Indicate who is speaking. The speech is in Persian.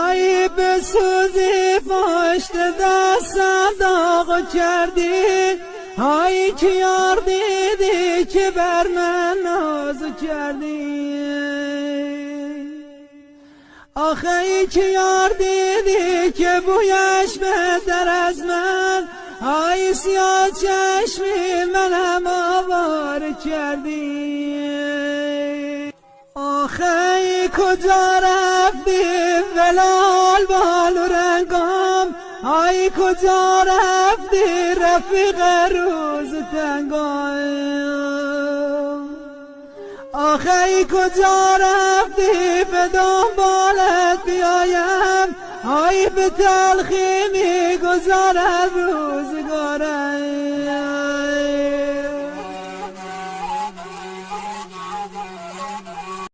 Speaker 1: ای بسوزی پشت دستم داغ کردی، ای که یار دیدی که بر من ناز کردی، آخه ای که یار دیدی که بویش بهتر از من، ای سیاه چشمی منم آوار کردی، آخه ای کجا رفتی ولال بال و رنگام، ای کجا رفتی رفیق روز تنگام، آخه ای کجا رفتی به دنبالت بیایم، ای به تلخی میگذارد روزگارم.